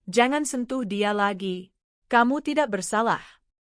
Jangan sentuh dia lagi. Kamu tidak bersalah.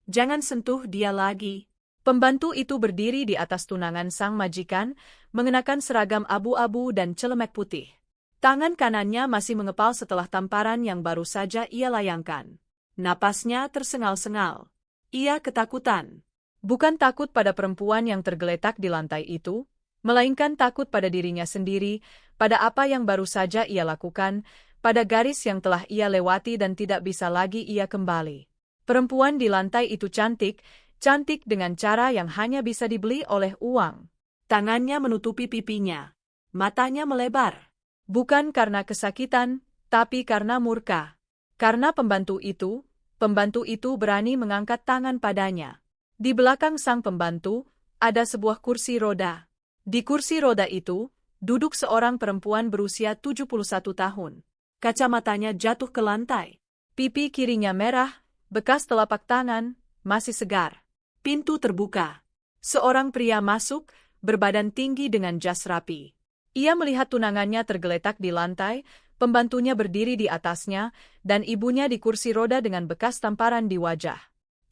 Jangan sentuh dia lagi. Pembantu itu berdiri di atas tunangan sang majikan, mengenakan seragam abu-abu dan celemek putih. Tangan kanannya masih mengepal setelah tamparan yang baru saja ia layangkan. Napasnya tersengal-sengal. Ia ketakutan. Bukan takut pada perempuan yang tergeletak di lantai itu, melainkan takut pada dirinya sendiri, pada apa yang baru saja ia lakukan, pada garis yang telah ia lewati dan tidak bisa lagi ia kembali. Perempuan di lantai itu cantik, cantik dengan cara yang hanya bisa dibeli oleh uang. Tangannya menutupi pipinya. Matanya melebar. Bukan karena kesakitan, tapi karena murka. Karena pembantu itu berani mengangkat tangan padanya. Di belakang sang pembantu, ada sebuah kursi roda. Di kursi roda itu, duduk seorang perempuan berusia 71 tahun. Kacamatanya jatuh ke lantai. Pipi kirinya merah, bekas telapak tangan, masih segar. Pintu terbuka. Seorang pria masuk, berbadan tinggi dengan jas rapi. Ia melihat tunangannya tergeletak di lantai, pembantunya berdiri di atasnya, dan ibunya di kursi roda dengan bekas tamparan di wajah.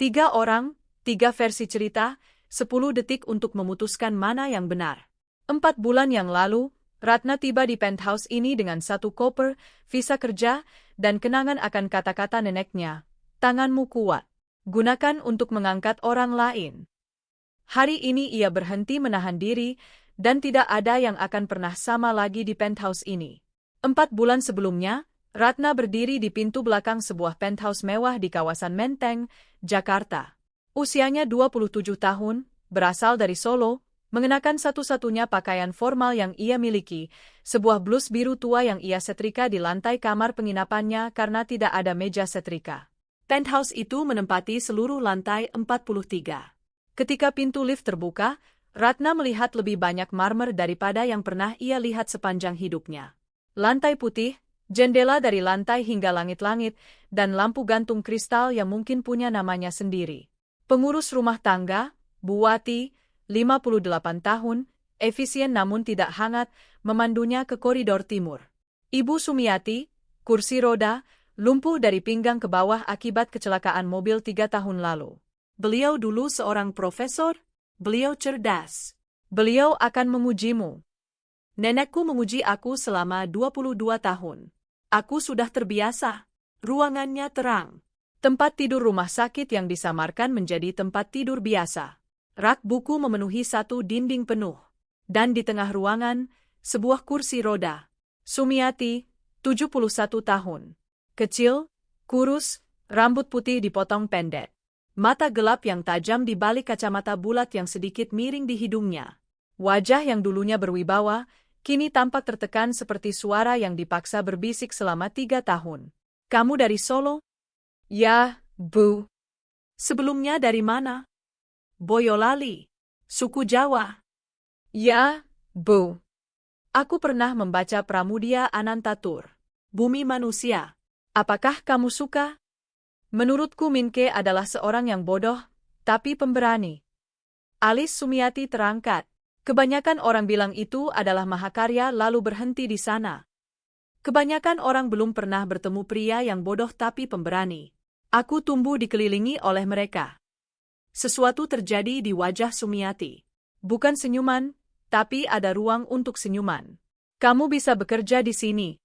3 orang, 3 versi cerita, 10 detik untuk memutuskan mana yang benar. 4 bulan yang lalu, Ratna tiba di penthouse ini dengan 1 koper, visa kerja, dan kenangan akan kata-kata neneknya. Tanganmu kuat. Gunakan untuk mengangkat orang lain. Hari ini ia berhenti menahan diri, dan tidak ada yang akan pernah sama lagi di penthouse ini. 4 bulan sebelumnya, Ratna berdiri di pintu belakang sebuah penthouse mewah di kawasan Menteng, Jakarta. Usianya 27 tahun, berasal dari Solo, mengenakan satu-satunya pakaian formal yang ia miliki, sebuah blus biru tua yang ia setrika di lantai kamar penginapannya karena tidak ada meja setrika. Penthouse itu menempati seluruh lantai 43. Ketika pintu lift terbuka, Ratna melihat lebih banyak marmer daripada yang pernah ia lihat sepanjang hidupnya. Lantai putih, jendela dari lantai hingga langit-langit, dan lampu gantung kristal yang mungkin punya namanya sendiri. Pengurus rumah tangga, Bu Wati, 58 tahun, efisien namun tidak hangat, memandunya ke koridor timur. Ibu Sumiati, kursi roda, lumpuh dari pinggang ke bawah akibat kecelakaan mobil 3 tahun lalu. Beliau dulu seorang profesor, beliau cerdas. Beliau akan memujimu. Nenekku memuji aku selama 22 tahun. Aku sudah terbiasa. Ruangannya terang. Tempat tidur rumah sakit yang disamarkan menjadi tempat tidur biasa. Rak buku memenuhi 1 dinding penuh. Dan di tengah ruangan, sebuah kursi roda. Sumiati, 71 tahun. Kecil, kurus, rambut putih dipotong pendek. Mata gelap yang tajam di balik kacamata bulat yang sedikit miring di hidungnya. Wajah yang dulunya berwibawa, kini tampak tertekan seperti suara yang dipaksa berbisik selama 3 tahun. Kamu dari Solo? Ya, Bu. Sebelumnya dari mana? Boyolali. Suku Jawa. Ya, Bu. Aku pernah membaca Pramudia Anantatur. Bumi Manusia. Apakah kamu suka? Menurutku Minke adalah seorang yang bodoh, tapi pemberani. Alis Sumiati terangkat. Kebanyakan orang bilang itu adalah mahakarya lalu berhenti di sana. Kebanyakan orang belum pernah bertemu pria yang bodoh tapi pemberani. Aku tumbuh dikelilingi oleh mereka. Sesuatu terjadi di wajah Sumiati. Bukan senyuman, tapi ada ruang untuk senyuman. Kamu bisa bekerja di sini.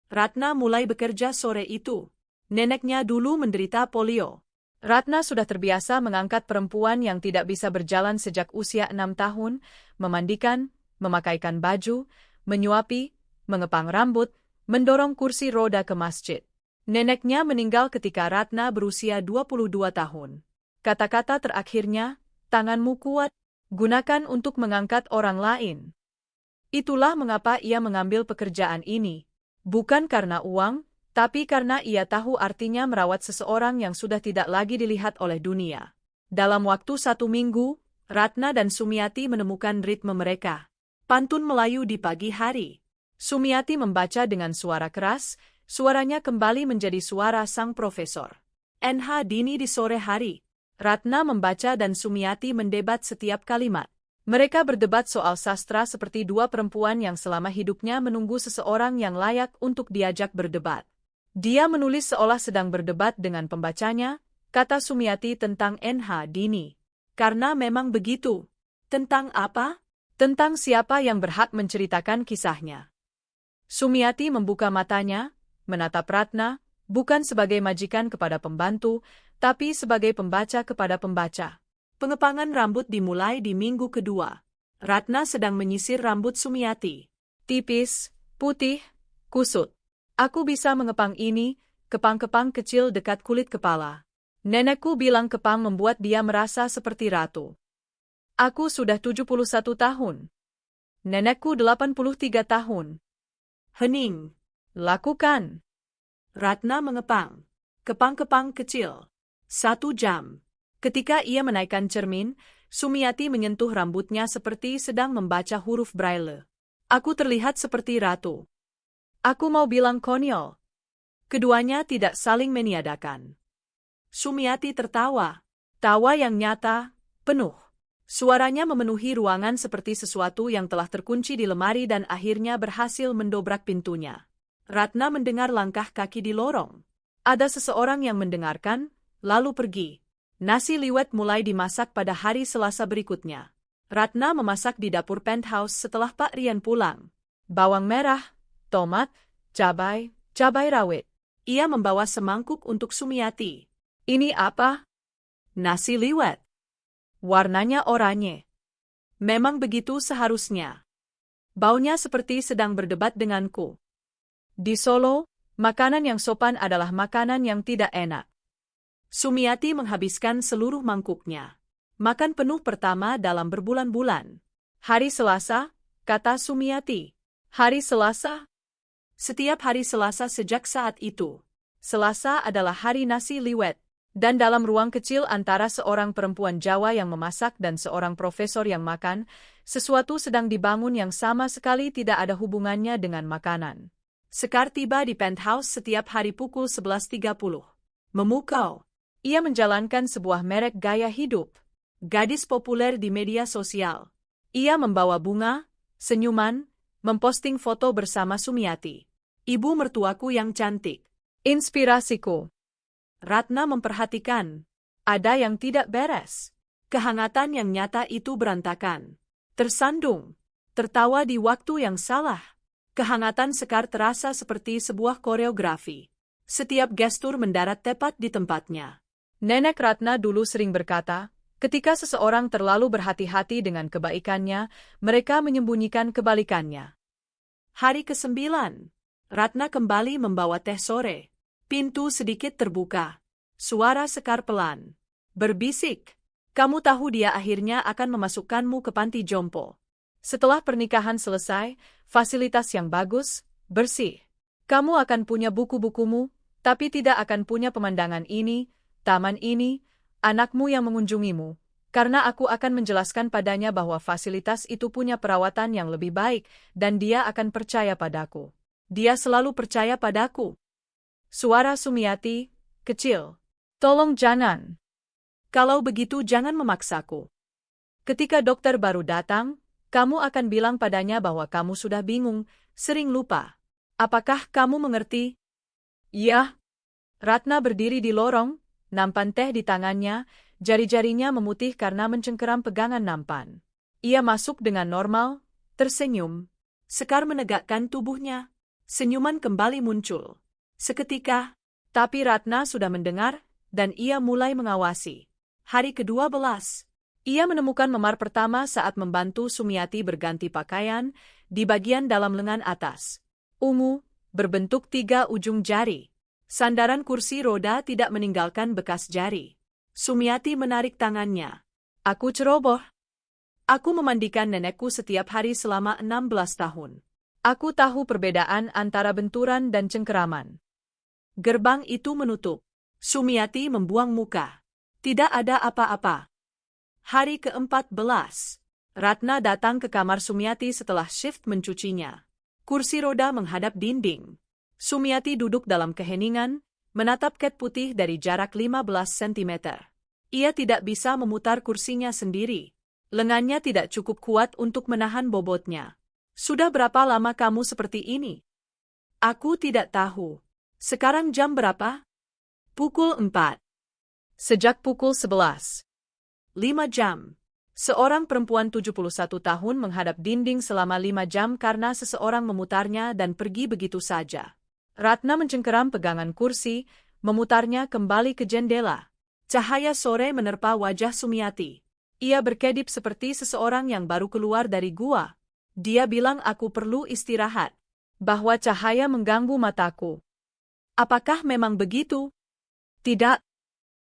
Ratna mulai bekerja sore itu. Neneknya dulu menderita polio. Ratna sudah terbiasa mengangkat perempuan yang tidak bisa berjalan sejak usia 6 tahun, memandikan, memakaikan baju, menyuapi, mengepang rambut, mendorong kursi roda ke masjid. Neneknya meninggal ketika Ratna berusia 22 tahun. Kata-kata terakhirnya, tanganmu kuat, gunakan untuk mengangkat orang lain. Itulah mengapa ia mengambil pekerjaan ini. Bukan karena uang, tapi karena ia tahu artinya merawat seseorang yang sudah tidak lagi dilihat oleh dunia. Dalam waktu 1 minggu, Ratna dan Sumiati menemukan ritme mereka. Pantun Melayu di pagi hari. Sumiati membaca dengan suara keras, suaranya kembali menjadi suara sang profesor. NH Dini di sore hari. Ratna membaca dan Sumiati mendebat setiap kalimat. Mereka berdebat soal sastra seperti 2 perempuan yang selama hidupnya menunggu seseorang yang layak untuk diajak berdebat. Dia menulis seolah sedang berdebat dengan pembacanya, kata Sumiati tentang NH Dini. Karena memang begitu. Tentang apa? Tentang siapa yang berhak menceritakan kisahnya. Sumiati membuka matanya, menatap Ratna, bukan sebagai majikan kepada pembantu, tapi sebagai pembaca kepada pembaca. Pengepangan rambut dimulai di minggu kedua. Ratna sedang menyisir rambut Sumiati. Tipis, putih, kusut. Aku bisa mengepang ini, kepang-kepang kecil dekat kulit kepala. Nenekku bilang kepang membuat dia merasa seperti ratu. Aku sudah 71 tahun. Nenekku 83 tahun. Hening. Lakukan. Ratna mengepang. Kepang-kepang kecil. 1 jam. Ketika ia menaikkan cermin, Sumiati menyentuh rambutnya seperti sedang membaca huruf Braille. Aku terlihat seperti ratu. Aku mau bilang konyol. Keduanya tidak saling meniadakan. Sumiati tertawa. Tawa yang nyata, penuh. Suaranya memenuhi ruangan seperti sesuatu yang telah terkunci di lemari dan akhirnya berhasil mendobrak pintunya. Ratna mendengar langkah kaki di lorong. Ada seseorang yang mendengarkan, lalu pergi. Nasi liwet mulai dimasak pada hari Selasa berikutnya. Ratna memasak di dapur penthouse setelah Pak Rian pulang. Bawang merah, tomat, cabai rawit. Ia membawa semangkuk untuk Sumiati. Ini apa? Nasi liwet. Warnanya oranye. Memang begitu seharusnya. Baunya seperti sedang berdebat denganku. Di Solo, makanan yang sopan adalah makanan yang tidak enak. Sumiati menghabiskan seluruh mangkuknya. Makan penuh pertama dalam berbulan-bulan. Hari Selasa, kata Sumiati. Hari Selasa? Setiap hari Selasa sejak saat itu. Selasa adalah hari nasi liwet. Dan dalam ruang kecil antara seorang perempuan Jawa yang memasak dan seorang profesor yang makan, sesuatu sedang dibangun yang sama sekali tidak ada hubungannya dengan makanan. Sekar tiba di penthouse setiap hari pukul 11.30. Memukau. Ia menjalankan sebuah merek gaya hidup. Gadis populer di media sosial. Ia membawa bunga, senyuman, memposting foto bersama Sumiati. Ibu mertuaku yang cantik. Inspirasiku. Ratna memperhatikan. Ada yang tidak beres. Kehangatan yang nyata itu berantakan. Tersandung. Tertawa di waktu yang salah. Kehangatan Sekar terasa seperti sebuah koreografi. Setiap gestur mendarat tepat di tempatnya. Nenek Ratna dulu sering berkata, ketika seseorang terlalu berhati-hati dengan kebaikannya, mereka menyembunyikan kebalikannya. Hari ke-9. Ratna kembali membawa teh sore. Pintu sedikit terbuka. Suara Sekar pelan. Berbisik. Kamu tahu dia akhirnya akan memasukkanmu ke panti jompo. Setelah pernikahan selesai, fasilitas yang bagus, bersih. Kamu akan punya buku-bukumu, tapi tidak akan punya pemandangan ini, taman ini, anakmu yang mengunjungimu. Karena aku akan menjelaskan padanya bahwa fasilitas itu punya perawatan yang lebih baik, dan dia akan percaya padaku. Dia selalu percaya padaku. Suara Sumiati, kecil. Tolong jangan. Kalau begitu jangan memaksaku. Ketika dokter baru datang, kamu akan bilang padanya bahwa kamu sudah bingung, sering lupa. Apakah kamu mengerti? Iya. Ratna berdiri di lorong, nampan teh di tangannya, jari-jarinya memutih karena mencengkeram pegangan nampan. Ia masuk dengan normal, tersenyum. Sekar menegakkan tubuhnya. Senyuman kembali muncul. Seketika, tapi Ratna sudah mendengar, dan ia mulai mengawasi. Hari ke-12, ia menemukan memar pertama saat membantu Sumiati berganti pakaian, di bagian dalam lengan atas. Ungu, berbentuk 3 ujung jari. Sandaran kursi roda tidak meninggalkan bekas jari. Sumiati menarik tangannya. Aku ceroboh. Aku memandikan nenekku setiap hari selama 16 tahun. Aku tahu perbedaan antara benturan dan cengkeraman. Gerbang itu menutup. Sumiati membuang muka. Tidak ada apa-apa. Hari ke-14. Ratna datang ke kamar Sumiati setelah shift mencucinya. Kursi roda menghadap dinding. Sumiati duduk dalam keheningan, menatap cat putih dari jarak 15 cm. Ia tidak bisa memutar kursinya sendiri. Lengannya tidak cukup kuat untuk menahan bobotnya. Sudah berapa lama kamu seperti ini? Aku tidak tahu. Sekarang jam berapa? Pukul 4. Sejak pukul 11. 5 jam. Seorang perempuan 71 tahun menghadap dinding selama 5 jam karena seseorang memutarnya dan pergi begitu saja. Ratna mencengkeram pegangan kursi, memutarnya kembali ke jendela. Cahaya sore menerpa wajah Sumiati. Ia berkedip seperti seseorang yang baru keluar dari gua. Dia bilang aku perlu istirahat. Bahwa cahaya mengganggu mataku. Apakah memang begitu? Tidak.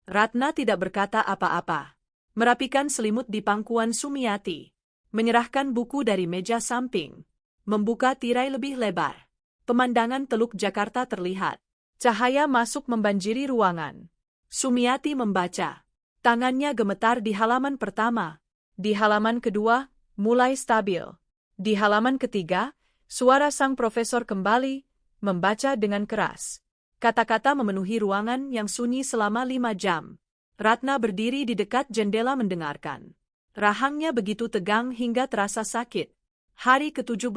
Ratna tidak berkata apa-apa. Merapikan selimut di pangkuan Sumiati. Menyerahkan buku dari meja samping. Membuka tirai lebih lebar. Pemandangan Teluk Jakarta terlihat. Cahaya masuk membanjiri ruangan. Sumiati membaca. Tangannya gemetar di halaman pertama. Di halaman kedua, mulai stabil. Di halaman ketiga, suara sang profesor kembali, membaca dengan keras. Kata-kata memenuhi ruangan yang sunyi selama 5 jam. Ratna berdiri di dekat jendela mendengarkan. Rahangnya begitu tegang hingga terasa sakit. Hari ke-17.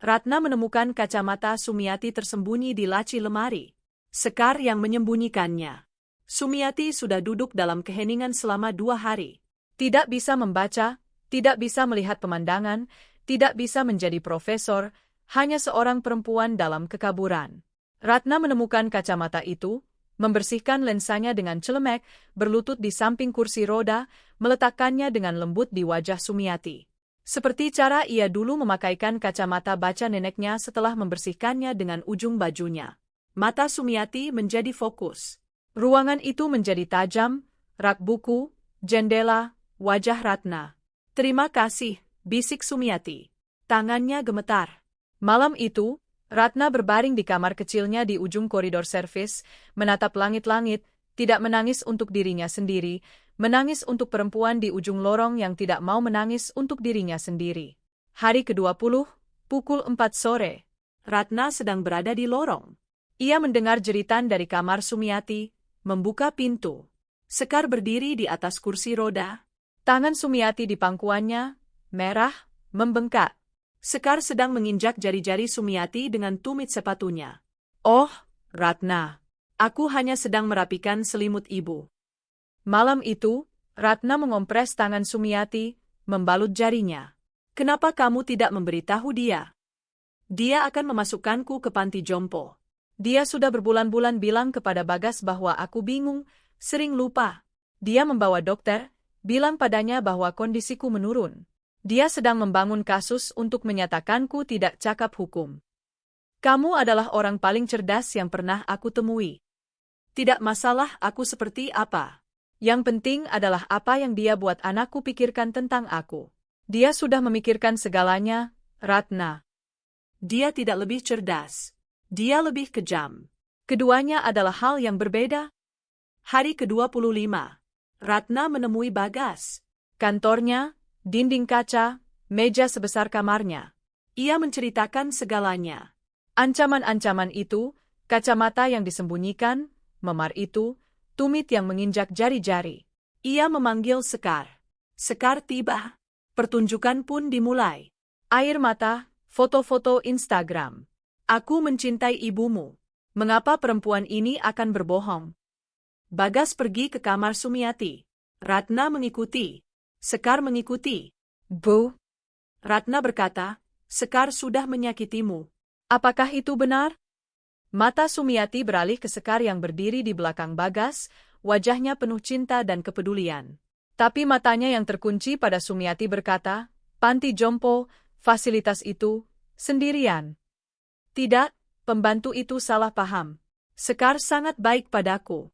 Ratna menemukan kacamata Sumiati tersembunyi di laci lemari. Sekar yang menyembunyikannya. Sumiati sudah duduk dalam keheningan selama 2 hari. Tidak bisa membaca, tidak bisa melihat pemandangan, tidak bisa menjadi profesor, hanya seorang perempuan dalam kekaburan. Ratna menemukan kacamata itu, membersihkan lensanya dengan celemek, berlutut di samping kursi roda, meletakkannya dengan lembut di wajah Sumiati. Seperti cara ia dulu memakaikan kacamata baca neneknya setelah membersihkannya dengan ujung bajunya. Mata Sumiati menjadi fokus. Ruangan itu menjadi tajam, rak buku, jendela, wajah Ratna. Terima kasih, bisik Sumiati. Tangannya gemetar. Malam itu, Ratna berbaring di kamar kecilnya di ujung koridor servis, menatap langit-langit, tidak menangis untuk dirinya sendiri, menangis untuk perempuan di ujung lorong yang tidak mau menangis untuk dirinya sendiri. Hari ke-20, pukul 4 sore. Ratna sedang berada di lorong. Ia mendengar jeritan dari kamar Sumiati, membuka pintu. Sekar berdiri di atas kursi roda. Tangan Sumiati di pangkuannya, merah, membengkak. Sekar sedang menginjak jari-jari Sumiati dengan tumit sepatunya. Oh, Ratna. Aku hanya sedang merapikan selimut ibu. Malam itu, Ratna mengompres tangan Sumiati, membalut jarinya. Kenapa kamu tidak memberitahu dia? Dia akan memasukkanku ke panti jompo. Dia sudah berbulan-bulan bilang kepada Bagas bahwa aku bingung, sering lupa. Dia membawa dokter, bilang padanya bahwa kondisiku menurun. Dia sedang membangun kasus untuk menyatakanku tidak cakap hukum. Kamu adalah orang paling cerdas yang pernah aku temui. Tidak masalah aku seperti apa. Yang penting adalah apa yang dia buat anakku pikirkan tentang aku. Dia sudah memikirkan segalanya, Ratna. Dia tidak lebih cerdas. Dia lebih kejam. Keduanya adalah hal yang berbeda. Hari ke-25. Ratna menemui Bagas. Kantornya, dinding kaca, meja sebesar kamarnya. Ia menceritakan segalanya. Ancaman-ancaman itu, kacamata yang disembunyikan, memar itu, tumit yang menginjak jari-jari. Ia memanggil Sekar. Sekar tiba. Pertunjukan pun dimulai. Air mata, foto-foto Instagram. Aku mencintai ibumu. Mengapa perempuan ini akan berbohong? Bagas pergi ke kamar Sumiati. Ratna mengikuti. Sekar mengikuti. Bu. Ratna berkata, Sekar sudah menyakitimu. Apakah itu benar? Mata Sumiati beralih ke Sekar yang berdiri di belakang Bagas, wajahnya penuh cinta dan kepedulian. Tapi matanya yang terkunci pada Sumiati berkata, panti jompo, fasilitas itu, sendirian. Tidak, pembantu itu salah paham. Sekar sangat baik padaku.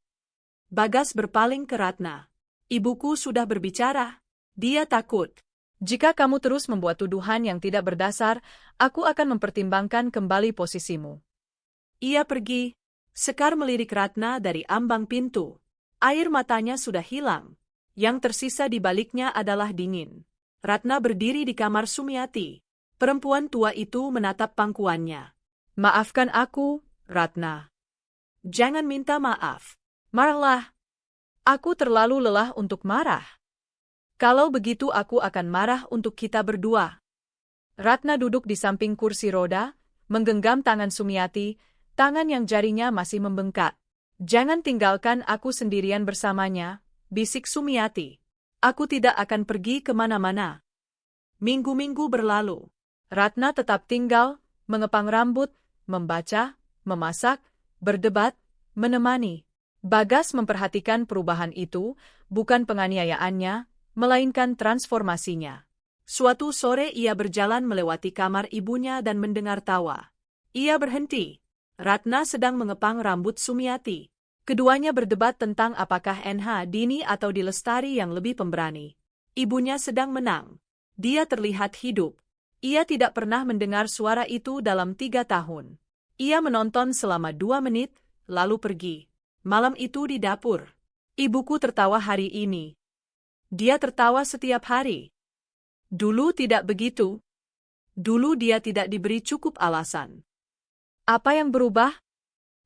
Bagas berpaling ke Ratna. Ibuku sudah berbicara. Dia takut. Jika kamu terus membuat tuduhan yang tidak berdasar, aku akan mempertimbangkan kembali posisimu. Ia pergi. Sekar melirik Ratna dari ambang pintu. Air matanya sudah hilang. Yang tersisa di baliknya adalah dingin. Ratna berdiri di kamar Sumiati. Perempuan tua itu menatap pangkuannya. Maafkan aku, Ratna. Jangan minta maaf. Marahlah. Aku terlalu lelah untuk marah. Kalau begitu aku akan marah untuk kita berdua. Ratna duduk di samping kursi roda, menggenggam tangan Sumiati, tangan yang jarinya masih membengkak. Jangan tinggalkan aku sendirian bersamanya, bisik Sumiati. Aku tidak akan pergi kemana-mana. Minggu-minggu berlalu. Ratna tetap tinggal, mengepang rambut, membaca, memasak, berdebat, menemani. Bagas memperhatikan perubahan itu, bukan penganiayaannya, melainkan transformasinya. Suatu sore ia berjalan melewati kamar ibunya dan mendengar tawa. Ia berhenti. Ratna sedang mengepang rambut Sumiati. Keduanya berdebat tentang apakah NH Dini atau Dilestari yang lebih pemberani. Ibunya sedang menang. Dia terlihat hidup. Ia tidak pernah mendengar suara itu dalam 3 tahun. Ia menonton selama 2 menit, lalu pergi. Malam itu di dapur. Ibuku tertawa hari ini. Dia tertawa setiap hari. Dulu tidak begitu. Dulu dia tidak diberi cukup alasan. Apa yang berubah?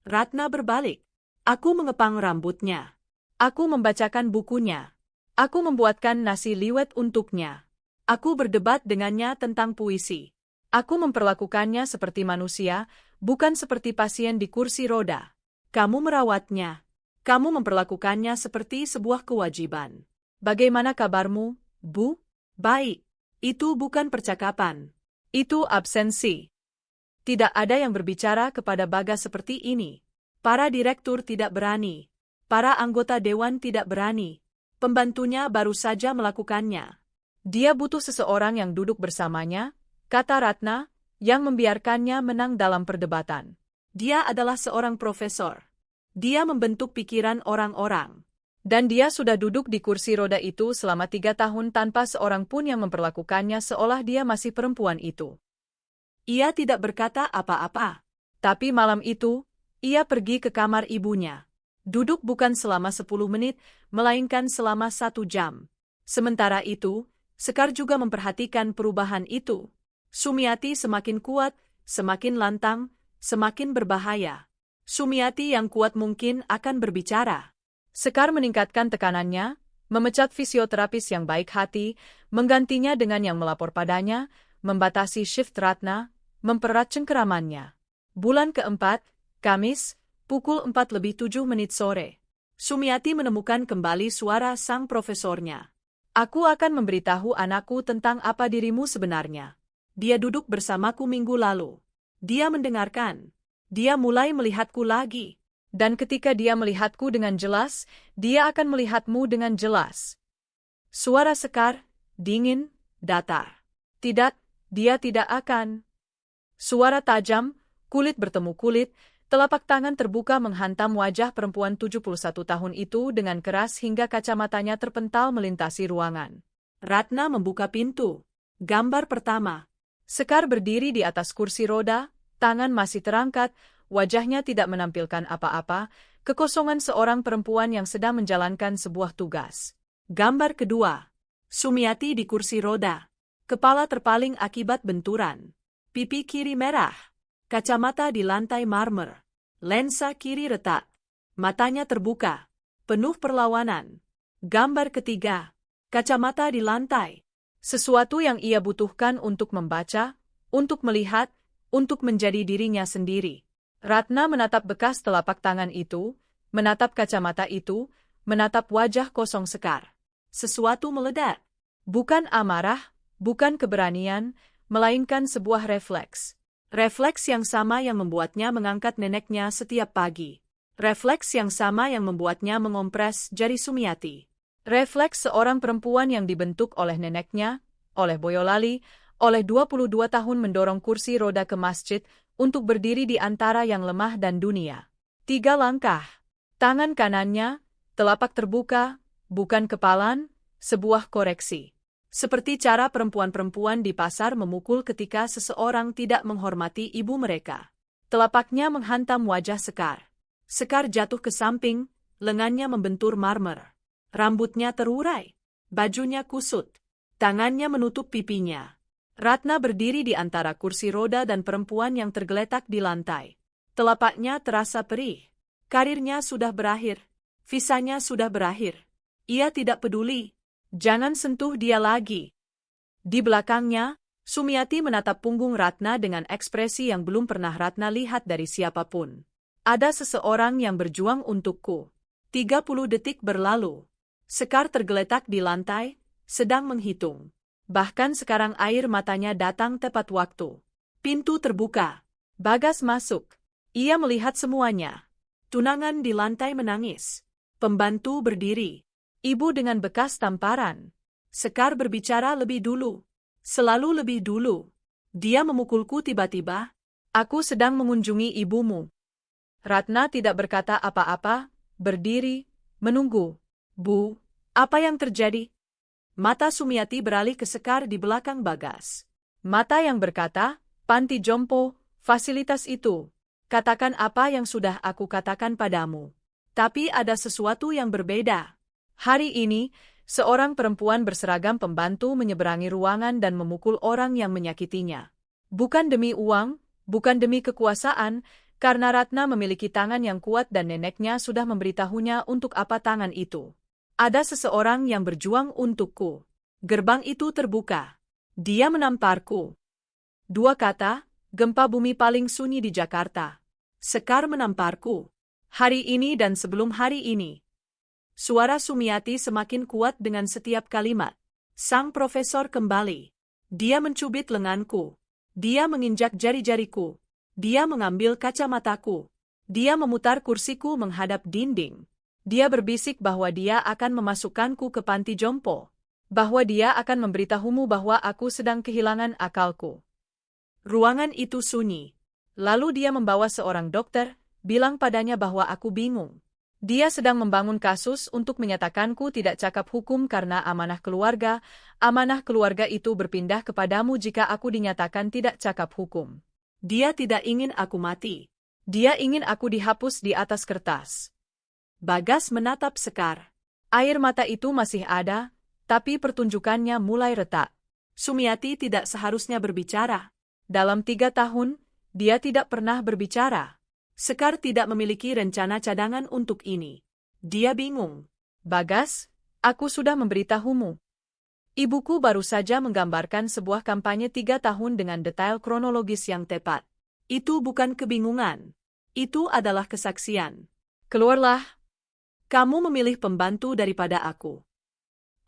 Ratna berbalik. Aku mengepang rambutnya. Aku membacakan bukunya. Aku membuatkan nasi liwet untuknya. Aku berdebat dengannya tentang puisi. Aku memperlakukannya seperti manusia, bukan seperti pasien di kursi roda. Kamu merawatnya. Kamu memperlakukannya seperti sebuah kewajiban. Bagaimana kabarmu, Bu? Baik. Itu bukan percakapan. Itu absensi. Tidak ada yang berbicara kepada Bagas seperti ini. Para direktur tidak berani. Para anggota dewan tidak berani. Pembantunya baru saja melakukannya. Dia butuh seseorang yang duduk bersamanya, kata Ratna, yang membiarkannya menang dalam perdebatan. Dia adalah seorang profesor. Dia membentuk pikiran orang-orang. Dan dia sudah duduk di kursi roda itu selama 3 tahun tanpa seorang pun yang memperlakukannya seolah dia masih perempuan itu. Ia tidak berkata apa-apa. Tapi malam itu, ia pergi ke kamar ibunya. Duduk bukan selama 10 menit, melainkan selama 1 jam. Sementara itu, Sekar juga memperhatikan perubahan itu. Sumiati semakin kuat, semakin lantang, semakin berbahaya. Sumiati yang kuat mungkin akan berbicara. Sekar meningkatkan tekanannya, memecat fisioterapis yang baik hati, menggantinya dengan yang melapor padanya, membatasi shift Ratna, mempererat cengkeramannya. Bulan keempat, Kamis, pukul 4:07 sore. Sumiati menemukan kembali suara sang profesornya. Aku akan memberitahu anakku tentang apa dirimu sebenarnya. Dia duduk bersamaku minggu lalu. Dia mendengarkan. Dia mulai melihatku lagi. Dan ketika dia melihatku dengan jelas, dia akan melihatmu dengan jelas. Suara Sekar, dingin, datar. Tidak, dia tidak akan. Suara tajam, kulit bertemu kulit, telapak tangan terbuka menghantam wajah perempuan 71 tahun itu dengan keras hingga kacamatanya terpental melintasi ruangan. Ratna membuka pintu. Gambar pertama. Sekar berdiri di atas kursi roda, tangan masih terangkat, wajahnya tidak menampilkan apa-apa, kekosongan seorang perempuan yang sedang menjalankan sebuah tugas. Gambar kedua. Sumiati di kursi roda. Kepala terpaling akibat benturan. Pipi kiri merah. Kacamata di lantai marmer. Lensa kiri retak. Matanya terbuka. Penuh perlawanan. Gambar ketiga. Kacamata di lantai. Sesuatu yang ia butuhkan untuk membaca, untuk melihat, untuk menjadi dirinya sendiri. Ratna menatap bekas telapak tangan itu, menatap kacamata itu, menatap wajah kosong Sekar. Sesuatu meledak. Bukan amarah, bukan keberanian, melainkan sebuah refleks. Refleks yang sama yang membuatnya mengangkat neneknya setiap pagi. Refleks yang sama yang membuatnya mengompres jari Sumiati. Refleks seorang perempuan yang dibentuk oleh neneknya, oleh Boyolali, oleh 22 tahun mendorong kursi roda ke masjid untuk berdiri di antara yang lemah dan dunia. 3 langkah. Tangan kanannya, telapak terbuka, bukan kepalan, sebuah koreksi. Seperti cara perempuan-perempuan di pasar memukul ketika seseorang tidak menghormati ibu mereka. Telapaknya menghantam wajah Sekar. Sekar jatuh ke samping, lengannya membentur marmer. Rambutnya terurai. Bajunya kusut. Tangannya menutup pipinya. Ratna berdiri di antara kursi roda dan perempuan yang tergeletak di lantai. Telapaknya terasa perih. Karirnya sudah berakhir. Visanya sudah berakhir. Ia tidak peduli. Jangan sentuh dia lagi. Di belakangnya, Sumiati menatap punggung Ratna dengan ekspresi yang belum pernah Ratna lihat dari siapapun. Ada seseorang yang berjuang untukku. 30 detik berlalu. Sekar tergeletak di lantai, sedang menghitung. Bahkan sekarang air matanya datang tepat waktu. Pintu terbuka. Bagas masuk. Ia melihat semuanya. Tunangan di lantai menangis. Pembantu berdiri. Ibu dengan bekas tamparan. Sekar berbicara lebih dulu. Selalu lebih dulu. Dia memukulku tiba-tiba. Aku sedang mengunjungi ibumu. Ratna tidak berkata apa-apa, berdiri, menunggu. Bu, apa yang terjadi? Mata Sumiati beralih ke Sekar di belakang Bagas. Mata yang berkata, panti jompo, fasilitas itu. Katakan apa yang sudah aku katakan padamu. Tapi ada sesuatu yang berbeda. Hari ini, seorang perempuan berseragam pembantu menyeberangi ruangan dan memukul orang yang menyakitinya. Bukan demi uang, bukan demi kekuasaan, karena Ratna memiliki tangan yang kuat dan neneknya sudah memberitahunya untuk apa tangan itu. Ada seseorang yang berjuang untukku. Gerbang itu terbuka. Dia menamparku. 2 kata, gempa bumi paling sunyi di Jakarta. Sekar menamparku. Hari ini dan sebelum hari ini. Suara Sumiati semakin kuat dengan setiap kalimat. Sang profesor kembali. Dia mencubit lenganku. Dia menginjak jari-jariku. Dia mengambil kacamataku. Dia memutar kursiku menghadap dinding. Dia berbisik bahwa dia akan memasukkanku ke panti jompo. Bahwa dia akan memberitahumu bahwa aku sedang kehilangan akalku. Ruangan itu sunyi. Lalu dia membawa seorang dokter, bilang padanya bahwa aku bingung. Dia sedang membangun kasus untuk menyatakanku tidak cakap hukum karena amanah keluarga itu berpindah kepadamu jika aku dinyatakan tidak cakap hukum. Dia tidak ingin aku mati. Dia ingin aku dihapus di atas kertas. Bagas menatap Sekar. Air mata itu masih ada, tapi pertunjukannya mulai retak. Sumiati tidak seharusnya berbicara. Dalam 3 tahun, dia tidak pernah berbicara. Sekar tidak memiliki rencana cadangan untuk ini. Dia bingung. Bagas, aku sudah memberitahumu. Ibuku baru saja menggambarkan sebuah kampanye 3 tahun dengan detail kronologis yang tepat. Itu bukan kebingungan. Itu adalah kesaksian. Keluarlah. Kamu memilih pembantu daripada aku.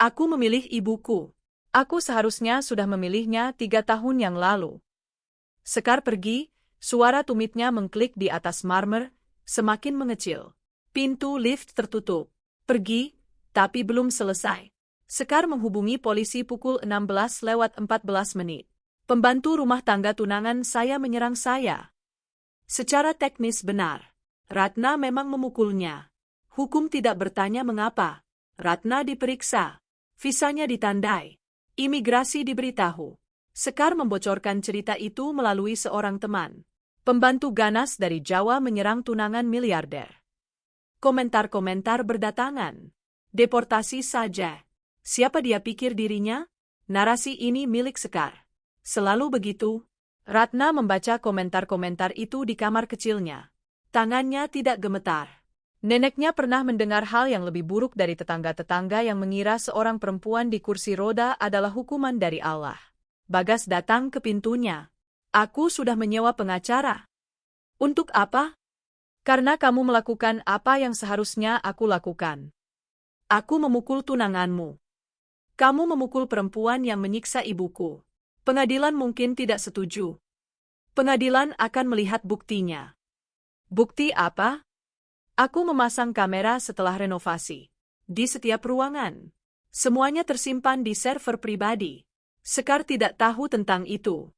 Aku memilih ibuku. Aku seharusnya sudah memilihnya 3 tahun yang lalu. Sekar pergi, suara tumitnya mengklik di atas marmer, semakin mengecil. Pintu lift tertutup. Pergi, tapi belum selesai. Sekar menghubungi polisi pukul 16:14 menit. Pembantu rumah tangga tunangan saya menyerang saya. Secara teknis benar. Ratna memang memukulnya. Hukum tidak bertanya mengapa. Ratna diperiksa. Visanya ditandai. Imigrasi diberitahu. Sekar membocorkan cerita itu melalui seorang teman. Pembantu ganas dari Jawa menyerang tunangan miliarder. Komentar-komentar berdatangan. Deportasi saja. Siapa dia pikir dirinya? Narasi ini milik Sekar. Selalu begitu. Ratna membaca komentar-komentar itu di kamar kecilnya. Tangannya tidak gemetar. Neneknya pernah mendengar hal yang lebih buruk dari tetangga-tetangga yang mengira seorang perempuan di kursi roda adalah hukuman dari Allah. Bagas datang ke pintunya. Aku sudah menyewa pengacara. Untuk apa? Karena kamu melakukan apa yang seharusnya aku lakukan. Aku memukul tunanganmu. Kamu memukul perempuan yang menyiksa ibuku. Pengadilan mungkin tidak setuju. Pengadilan akan melihat buktinya. Bukti apa? Aku memasang kamera setelah renovasi. Di setiap ruangan. Semuanya tersimpan di server pribadi. Sekar tidak tahu tentang itu.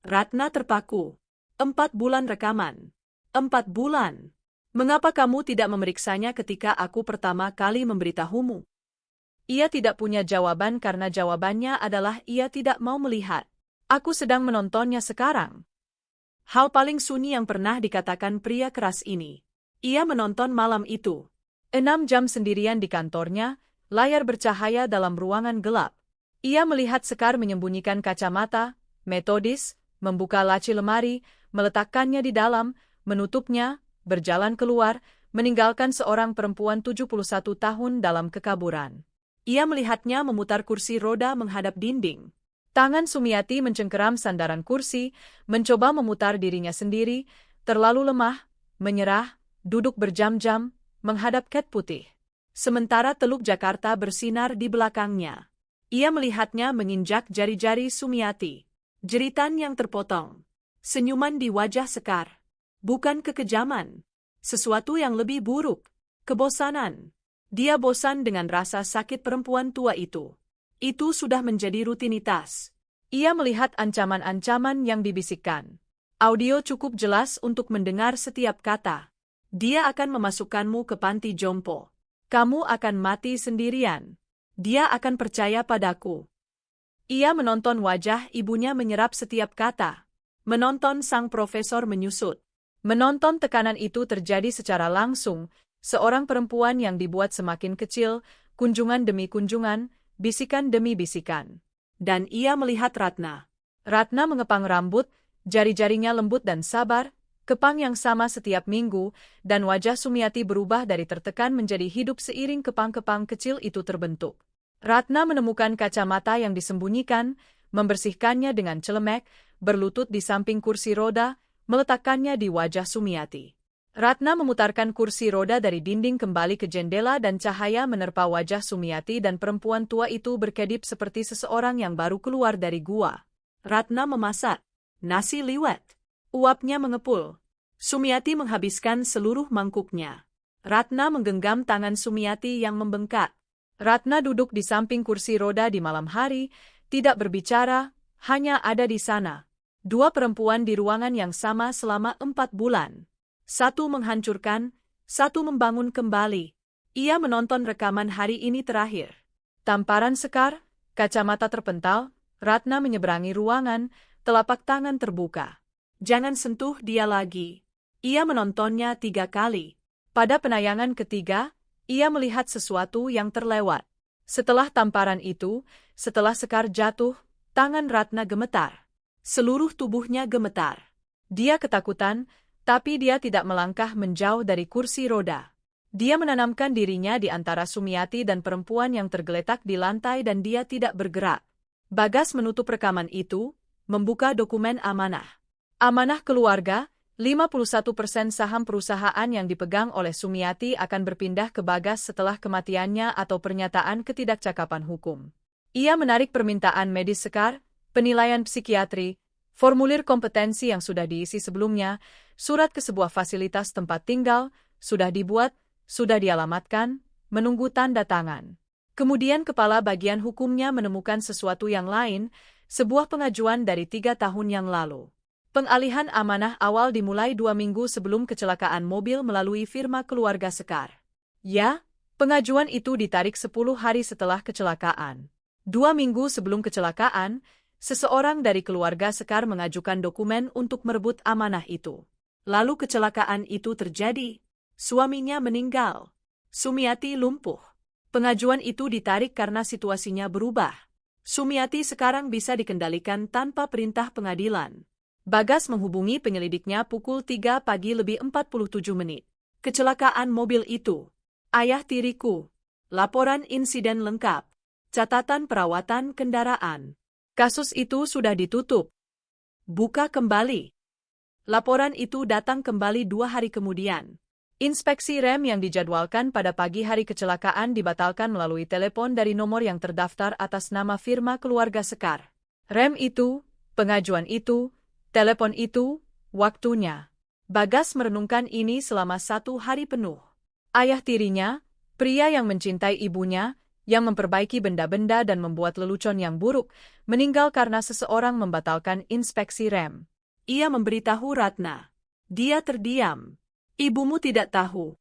Ratna terpaku. 4 bulan rekaman. 4 bulan. Mengapa kamu tidak memeriksanya ketika aku pertama kali memberitahumu? Ia tidak punya jawaban karena jawabannya adalah ia tidak mau melihat. Aku sedang menontonnya sekarang. Hal paling sunyi yang pernah dikatakan pria keras ini. Ia menonton malam itu. 6 jam sendirian di kantornya, layar bercahaya dalam ruangan gelap. Ia melihat Sekar menyembunyikan kacamata, metodis, membuka laci lemari, meletakkannya di dalam, menutupnya, berjalan keluar, meninggalkan seorang perempuan 71 tahun dalam kekaburan. Ia melihatnya memutar kursi roda menghadap dinding. Tangan Sumiati mencengkeram sandaran kursi, mencoba memutar dirinya sendiri, terlalu lemah, menyerah, duduk berjam-jam, menghadap cat putih. Sementara Teluk Jakarta bersinar di belakangnya. Ia melihatnya menginjak jari-jari Sumiati. Jeritan yang terpotong. Senyuman di wajah Sekar. Bukan kekejaman. Sesuatu yang lebih buruk. Kebosanan. Dia bosan dengan rasa sakit perempuan tua itu. Itu sudah menjadi rutinitas. Ia melihat ancaman-ancaman yang dibisikkan. Audio cukup jelas untuk mendengar setiap kata. Dia akan memasukkanmu ke panti jompo. Kamu akan mati sendirian. Dia akan percaya padaku. Ia menonton wajah ibunya menyerap setiap kata. Menonton sang profesor menyusut. Menonton tekanan itu terjadi secara langsung, seorang perempuan yang dibuat semakin kecil, kunjungan demi kunjungan, bisikan demi bisikan. Dan ia melihat Ratna. Ratna mengepang rambut, jari-jarinya lembut dan sabar, kepang yang sama setiap minggu, dan wajah Sumiati berubah dari tertekan menjadi hidup seiring kepang-kepang kecil itu terbentuk. Ratna menemukan kacamata yang disembunyikan, membersihkannya dengan celemek, berlutut di samping kursi roda, meletakkannya di wajah Sumiati. Ratna memutarkan kursi roda dari dinding kembali ke jendela dan cahaya menerpa wajah Sumiati dan perempuan tua itu berkedip seperti seseorang yang baru keluar dari gua. Ratna memasak nasi liwet. Uapnya mengepul. Sumiati menghabiskan seluruh mangkuknya. Ratna menggenggam tangan Sumiati yang membengkak. Ratna duduk di samping kursi roda di malam hari, tidak berbicara, hanya ada di sana. Dua perempuan di ruangan yang sama selama 4 bulan. Satu menghancurkan, satu membangun kembali. Ia menonton rekaman hari ini terakhir. Tamparan Sekar, kacamata terpental, Ratna menyeberangi ruangan, telapak tangan terbuka. Jangan sentuh dia lagi. Ia menontonnya 3 kali. Pada penayangan ketiga, ia melihat sesuatu yang terlewat. Setelah tamparan itu, setelah Sekar jatuh, tangan Ratna gemetar. Seluruh tubuhnya gemetar. Dia ketakutan, tapi dia tidak melangkah menjauh dari kursi roda. Dia menanamkan dirinya di antara Sumiati dan perempuan yang tergeletak di lantai dan dia tidak bergerak. Bagas menutup rekaman itu, membuka dokumen amanah. Amanah keluarga, 51% saham perusahaan yang dipegang oleh Sumiati akan berpindah ke Bagas setelah kematiannya atau pernyataan ketidakcakapan hukum. Ia menarik permintaan medis Sekar, penilaian psikiatri, formulir kompetensi yang sudah diisi sebelumnya, surat ke sebuah fasilitas tempat tinggal, sudah dibuat, sudah dialamatkan, menunggu tanda tangan. Kemudian kepala bagian hukumnya menemukan sesuatu yang lain, sebuah pengajuan dari 3 tahun yang lalu. Pengalihan amanah awal dimulai 2 minggu sebelum kecelakaan mobil melalui firma keluarga Sekar. Ya, pengajuan itu ditarik 10 hari setelah kecelakaan. 2 minggu sebelum kecelakaan, seseorang dari keluarga Sekar mengajukan dokumen untuk merebut amanah itu. Lalu kecelakaan itu terjadi. Suaminya meninggal. Sumiati lumpuh. Pengajuan itu ditarik karena situasinya berubah. Sumiati sekarang bisa dikendalikan tanpa perintah pengadilan. Bagas menghubungi penyelidiknya pukul 3 pagi lebih 47 menit. Kecelakaan mobil itu. Ayah tiriku. Laporan insiden lengkap. Catatan perawatan kendaraan. Kasus itu sudah ditutup. Buka kembali. Laporan itu datang kembali 2 hari kemudian. Inspeksi rem yang dijadwalkan pada pagi hari kecelakaan dibatalkan melalui telepon dari nomor yang terdaftar atas nama firma keluarga Sekar. Rem itu, pengajuan itu, telepon itu, waktunya. Bagas merenungkan ini selama 1 hari penuh. Ayah tirinya, pria yang mencintai ibunya, yang memperbaiki benda-benda dan membuat lelucon yang buruk, meninggal karena seseorang membatalkan inspeksi rem. Ia memberitahu Ratna. Dia terdiam. Ibumu tidak tahu.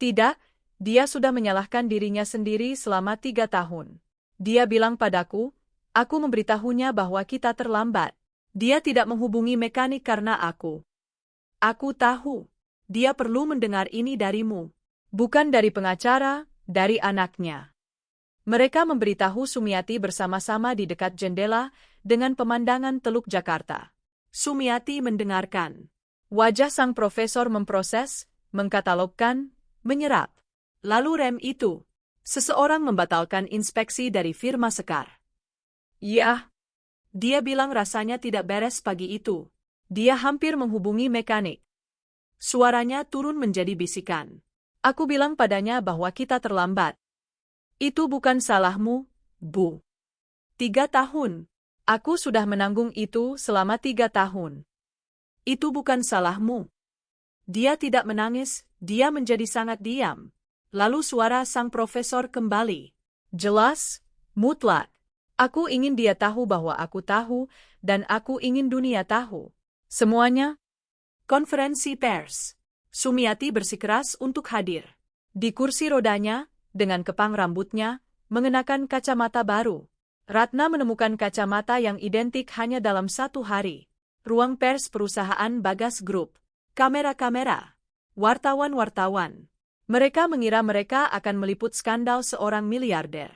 Tidak, dia sudah menyalahkan dirinya sendiri selama 3 tahun. Dia bilang padaku, aku memberitahunya bahwa kita terlambat. Dia tidak menghubungi mekanik karena aku. Aku tahu. Dia perlu mendengar ini darimu. Bukan dari pengacara, dari anaknya. Mereka memberitahu Sumiati bersama-sama di dekat jendela dengan pemandangan Teluk Jakarta. Sumiati mendengarkan. Wajah sang profesor memproses, mengkatalogkan, menyerap. Lalu rem itu. Seseorang membatalkan inspeksi dari firma Sekar. Ya. Dia bilang rasanya tidak beres pagi itu. Dia hampir menghubungi mekanik. Suaranya turun menjadi bisikan. Aku bilang padanya bahwa kita terlambat. Itu bukan salahmu, Bu. 3 tahun. Aku sudah menanggung itu selama 3 tahun. Itu bukan salahmu. Dia tidak menangis, dia menjadi sangat diam. Lalu suara sang profesor kembali. Jelas, mutlak. Aku ingin dia tahu bahwa aku tahu, dan aku ingin dunia tahu. Semuanya. Konferensi pers. Sumiati bersikeras untuk hadir. Di kursi rodanya, dengan kepang rambutnya, mengenakan kacamata baru. Ratna menemukan kacamata yang identik hanya dalam 1 hari. Ruang pers perusahaan Bagas Group. Kamera-kamera. Wartawan-wartawan. Mereka mengira mereka akan meliput skandal seorang miliarder.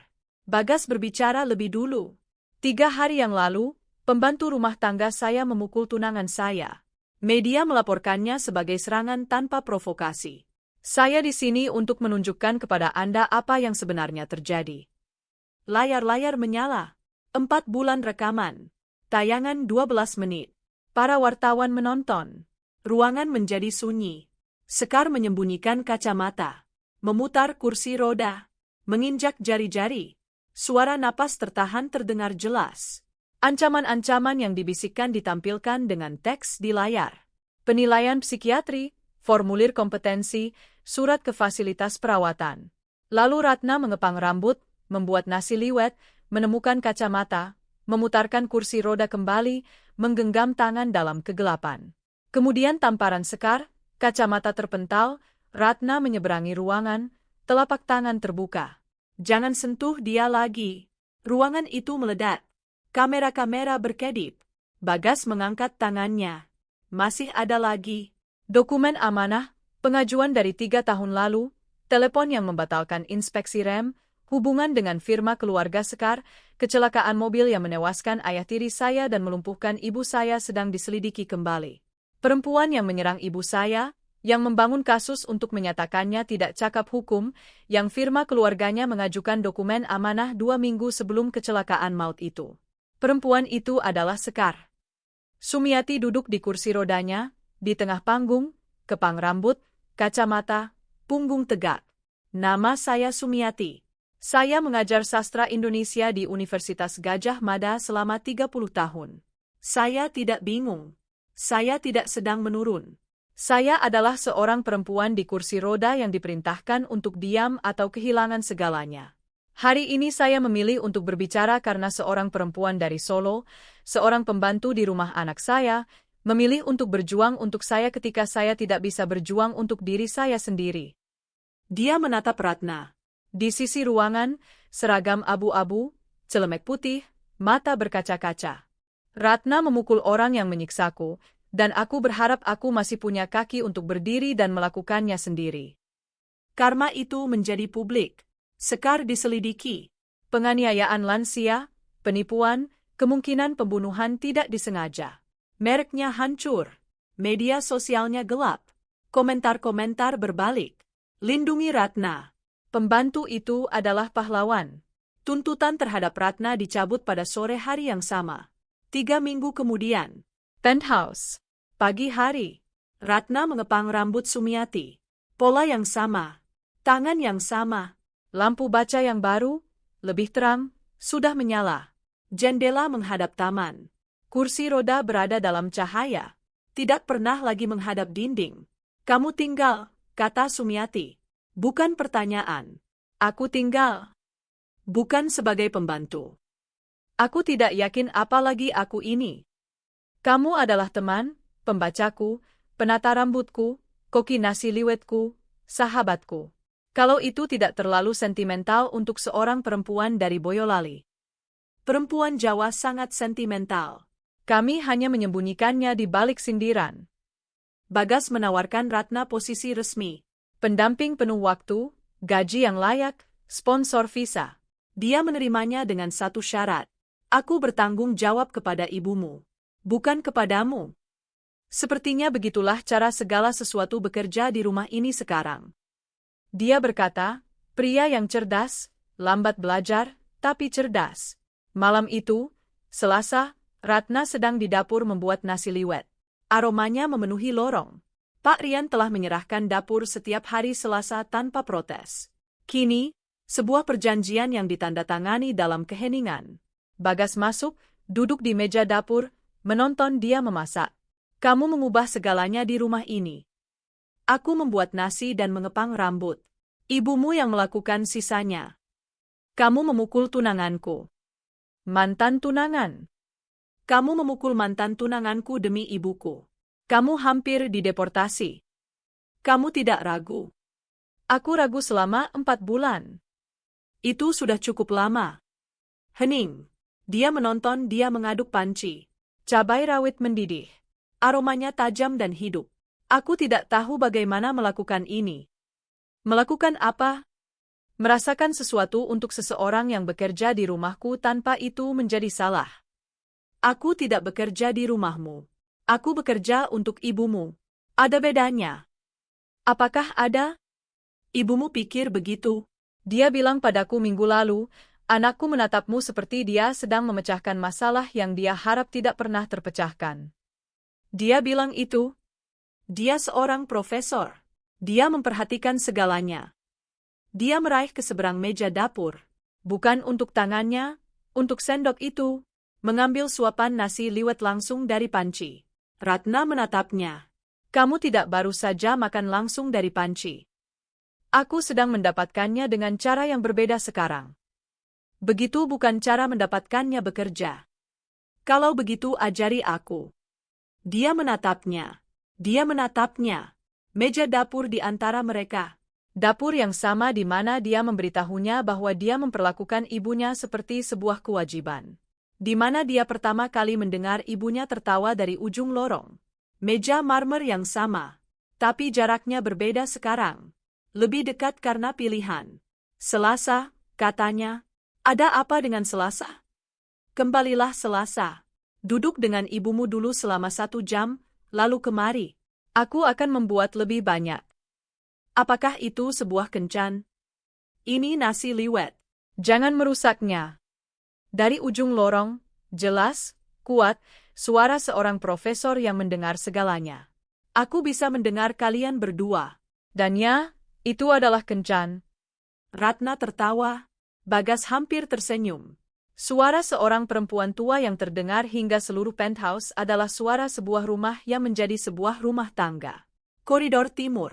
Bagas berbicara lebih dulu. 3 hari yang lalu, pembantu rumah tangga saya memukul tunangan saya. Media melaporkannya sebagai serangan tanpa provokasi. Saya di sini untuk menunjukkan kepada Anda apa yang sebenarnya terjadi. Layar-layar menyala. 4 bulan rekaman. Tayangan 12 menit. Para wartawan menonton. Ruangan menjadi sunyi. Sekar menyembunyikan kacamata. Memutar kursi roda. Menginjak jari-jari. Suara napas tertahan terdengar jelas. Ancaman-ancaman yang dibisikkan ditampilkan dengan teks di layar. Penilaian psikiatri, formulir kompetensi, surat ke fasilitas perawatan. Lalu Ratna mengepang rambut, membuat nasi liwet, menemukan kacamata, memutarkan kursi roda kembali, menggenggam tangan dalam kegelapan. Kemudian tamparan Sekar, kacamata terpental, Ratna menyeberangi ruangan, telapak tangan terbuka. Jangan sentuh dia lagi. Ruangan itu meledak. Kamera-kamera berkedip. Bagas mengangkat tangannya. Masih ada lagi. Dokumen amanah, pengajuan dari 3 tahun lalu, telepon yang membatalkan inspeksi rem, hubungan dengan firma keluarga Sekar, kecelakaan mobil yang menewaskan ayah tiri saya dan melumpuhkan ibu saya sedang diselidiki kembali. Perempuan yang menyerang ibu saya, yang membangun kasus untuk menyatakannya tidak cakap hukum, yang firma keluarganya mengajukan dokumen amanah 2 minggu sebelum kecelakaan maut itu. Perempuan itu adalah Sekar. Sumiati duduk di kursi rodanya, di tengah panggung, kepang rambut, kacamata, punggung tegak. Nama saya Sumiati. Saya mengajar sastra Indonesia di Universitas Gadjah Mada selama 30 tahun. Saya tidak bingung. Saya tidak sedang menurun. Saya adalah seorang perempuan di kursi roda yang diperintahkan untuk diam atau kehilangan segalanya. Hari ini saya memilih untuk berbicara karena seorang perempuan dari Solo, seorang pembantu di rumah anak saya, memilih untuk berjuang untuk saya ketika saya tidak bisa berjuang untuk diri saya sendiri. Dia menatap Ratna. Di sisi ruangan, seragam abu-abu, celemek putih, mata berkaca-kaca. Ratna memukul orang yang menyiksaku, dan aku berharap aku masih punya kaki untuk berdiri dan melakukannya sendiri. Karma itu menjadi publik. Sekar diselidiki. Penganiayaan lansia, penipuan, kemungkinan pembunuhan tidak disengaja. Mereknya hancur. Media sosialnya gelap. Komentar-komentar berbalik. Lindungi Ratna. Pembantu itu adalah pahlawan. Tuntutan terhadap Ratna dicabut pada sore hari yang sama. 3 minggu kemudian. Penthouse. Pagi hari. Ratna mengepang rambut Sumiati. Pola yang sama. Tangan yang sama. Lampu baca yang baru, lebih terang, sudah menyala. Jendela menghadap taman. Kursi roda berada dalam cahaya. Tidak pernah lagi menghadap dinding. Kamu tinggal, kata Sumiati. Bukan pertanyaan. Aku tinggal. Bukan sebagai pembantu. Aku tidak yakin apa lagi aku ini. Kamu adalah teman, pembacaku, penata rambutku, koki nasi liwetku, sahabatku. Kalau itu tidak terlalu sentimental untuk seorang perempuan dari Boyolali. Perempuan Jawa sangat sentimental. Kami hanya menyembunyikannya di balik sindiran. Bagas menawarkan Ratna posisi resmi. Pendamping penuh waktu, gaji yang layak, sponsor visa. Dia menerimanya dengan satu syarat. Aku bertanggung jawab kepada ibumu. Bukan kepadamu. Sepertinya begitulah cara segala sesuatu bekerja di rumah ini sekarang. Dia berkata, pria yang cerdas, lambat belajar, tapi cerdas. Malam itu, Selasa, Ratna sedang di dapur membuat nasi liwet. Aromanya memenuhi lorong. Pak Rian telah menyerahkan dapur setiap hari Selasa tanpa protes. Kini, sebuah perjanjian yang ditandatangani dalam keheningan. Bagas masuk, duduk di meja dapur, menonton dia memasak. Kamu mengubah segalanya di rumah ini. Aku membuat nasi dan mengepang rambut. Ibumu yang melakukan sisanya. Kamu memukul tunanganku. Mantan tunangan. Kamu memukul mantan tunanganku demi ibuku. Kamu hampir dideportasi. Kamu tidak ragu. Aku ragu selama 4 bulan. Itu sudah cukup lama. Hening. Dia menonton dia mengaduk panci. Cabai rawit mendidih. Aromanya tajam dan hidup. Aku tidak tahu bagaimana melakukan ini. Melakukan apa? Merasakan sesuatu untuk seseorang yang bekerja di rumahku tanpa itu menjadi salah. Aku tidak bekerja di rumahmu. Aku bekerja untuk ibumu. Ada bedanya. Apakah ada? Ibumu pikir begitu. Dia bilang padaku minggu lalu, anakku menatapmu seperti dia sedang memecahkan masalah yang dia harap tidak pernah terpecahkan. Dia bilang itu. Dia seorang profesor. Dia memperhatikan segalanya. Dia meraih ke seberang meja dapur. Bukan untuk tangannya, untuk sendok itu. Mengambil suapan nasi liwet langsung dari panci. Ratna menatapnya. Kamu tidak baru saja makan langsung dari panci. Aku sedang mendapatkannya dengan cara yang berbeda sekarang. Begitu bukan cara mendapatkannya bekerja. Kalau begitu ajari aku. Dia menatapnya. Dia menatapnya. Meja dapur di antara mereka. Dapur yang sama di mana dia memberitahunya bahwa dia memperlakukan ibunya seperti sebuah kewajiban. Di mana dia pertama kali mendengar ibunya tertawa dari ujung lorong. Meja marmer yang sama. Tapi jaraknya berbeda sekarang. Lebih dekat karena pilihan. Selasa, katanya. Ada apa dengan Selasa? Kembalilah Selasa. Duduk dengan ibumu dulu selama 1 jam, lalu kemari. Aku akan membuat lebih banyak. Apakah itu sebuah kencan? Ini nasi liwet. Jangan merusaknya. Dari ujung lorong, jelas, kuat, suara seorang profesor yang mendengar segalanya. Aku bisa mendengar kalian berdua. Dan ya, itu adalah kencan. Ratna tertawa. Bagas hampir tersenyum. Suara seorang perempuan tua yang terdengar hingga seluruh penthouse adalah suara sebuah rumah yang menjadi sebuah rumah tangga. Koridor timur.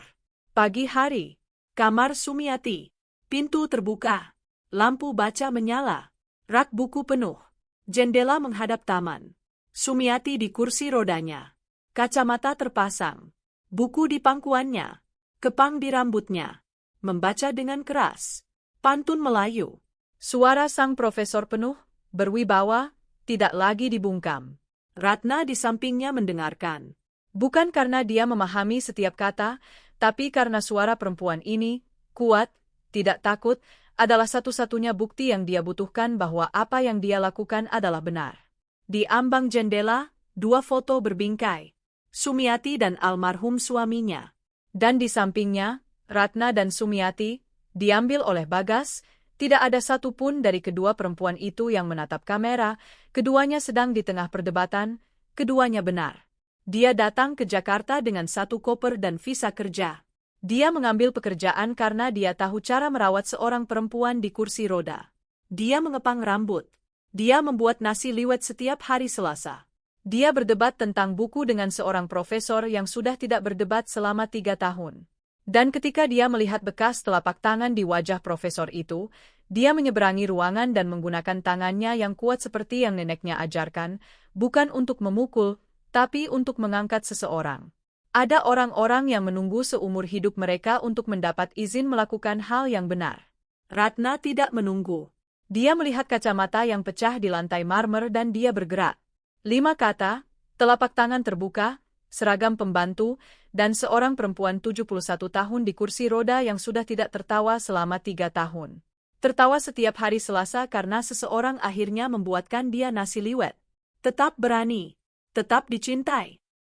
Pagi hari. Kamar Sumiati. Pintu terbuka. Lampu baca menyala. Rak buku penuh. Jendela menghadap taman. Sumiati di kursi rodanya. Kacamata terpasang. Buku di pangkuannya. Kepang di rambutnya. Membaca dengan keras. Pantun Melayu. Suara sang profesor penuh, berwibawa, tidak lagi dibungkam. Ratna di sampingnya mendengarkan. Bukan karena dia memahami setiap kata, tapi karena suara perempuan ini, kuat, tidak takut, adalah satu-satunya bukti yang dia butuhkan bahwa apa yang dia lakukan adalah benar. Di ambang jendela, 2 foto berbingkai. Sumiati dan almarhum suaminya. Dan di sampingnya, Ratna dan Sumiati, diambil oleh Bagas. Tidak ada satupun dari kedua perempuan itu yang menatap kamera, keduanya sedang di tengah perdebatan, keduanya benar. Dia datang ke Jakarta dengan 1 koper dan visa kerja. Dia mengambil pekerjaan karena dia tahu cara merawat seorang perempuan di kursi roda. Dia mengepang rambut. Dia membuat nasi liwet setiap hari Selasa. Dia berdebat tentang buku dengan seorang profesor yang sudah tidak berdebat selama 3 tahun. Dan ketika dia melihat bekas telapak tangan di wajah profesor itu, dia menyeberangi ruangan dan menggunakan tangannya yang kuat seperti yang neneknya ajarkan, bukan untuk memukul, tapi untuk mengangkat seseorang. Ada orang-orang yang menunggu seumur hidup mereka untuk mendapat izin melakukan hal yang benar. Ratna tidak menunggu. Dia melihat kacamata yang pecah di lantai marmer dan dia bergerak. 5 kata, telapak tangan terbuka, seragam pembantu, dan seorang perempuan 71 tahun di kursi roda yang sudah tidak tertawa selama 3 tahun. Tertawa setiap hari Selasa karena seseorang akhirnya membuatkan dia nasi liwet. Tetap berani. Tetap dicintai.